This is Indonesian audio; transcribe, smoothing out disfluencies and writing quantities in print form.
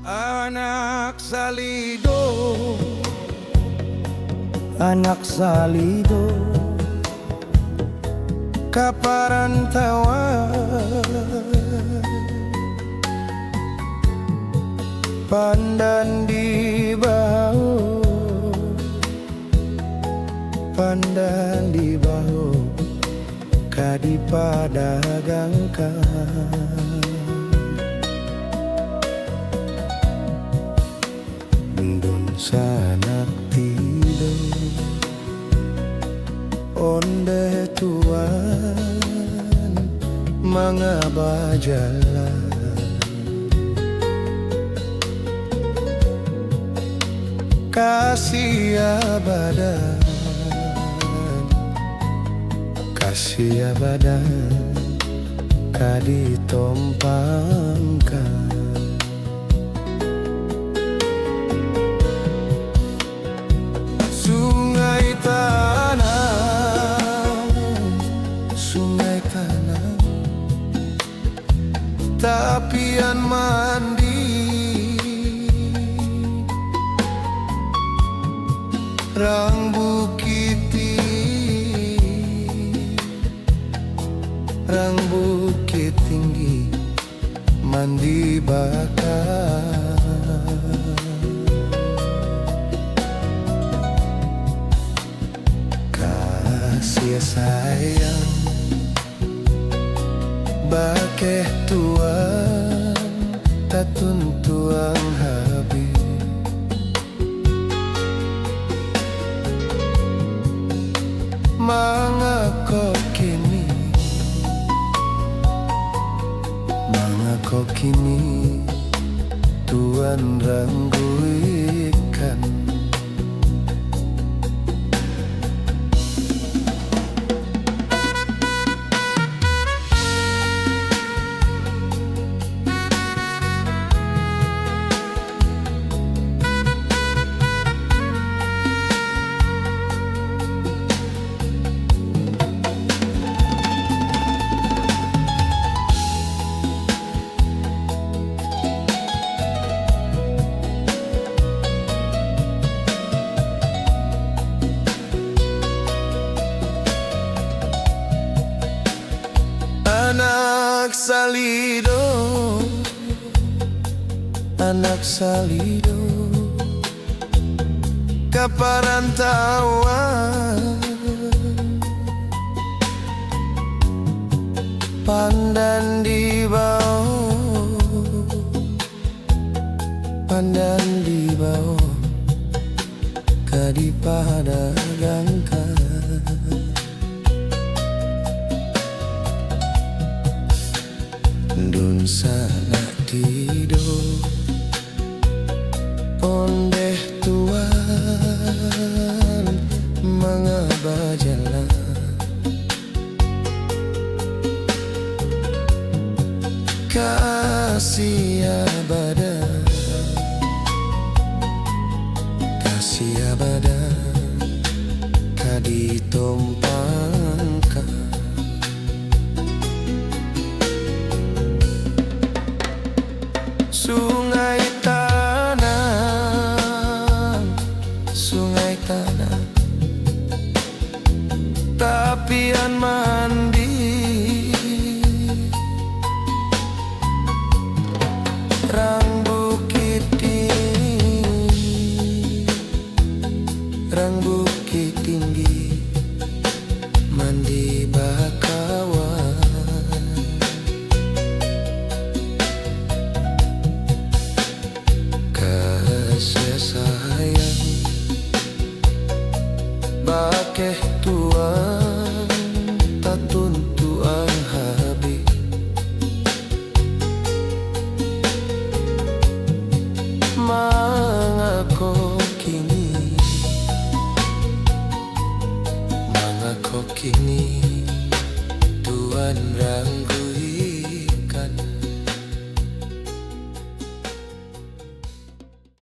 Anak Salido, anak Salido, kaparantauan pandan di bahu, pandan di bahu, kadi padagangkan. Dun sanak tidur onde tuan mangabajalan kasih abadan, kasih abadan kadi tompangkan. Sungai tanah, tapian mandi, rang bukit tinggi, mandi bakar. Kasih sayang bakeh tuan tatun tuang habis, mangako kini, mangako kini tuan rangguikan. Anak Salido, anak Salido, kaparantauan pandan di bawah, pandan di bawah, kadi padagangkan. Dun sanak tidur ondeh tuan mangabajalan kasih abadan, kasih abadan kadi tompangkan. Sungai tanah, tapian mandi, rang bukit tinggi, mandi bakawan. Kasih sayang bakeh tuan tatun tuang habis, mangako kini, mangako kini tuan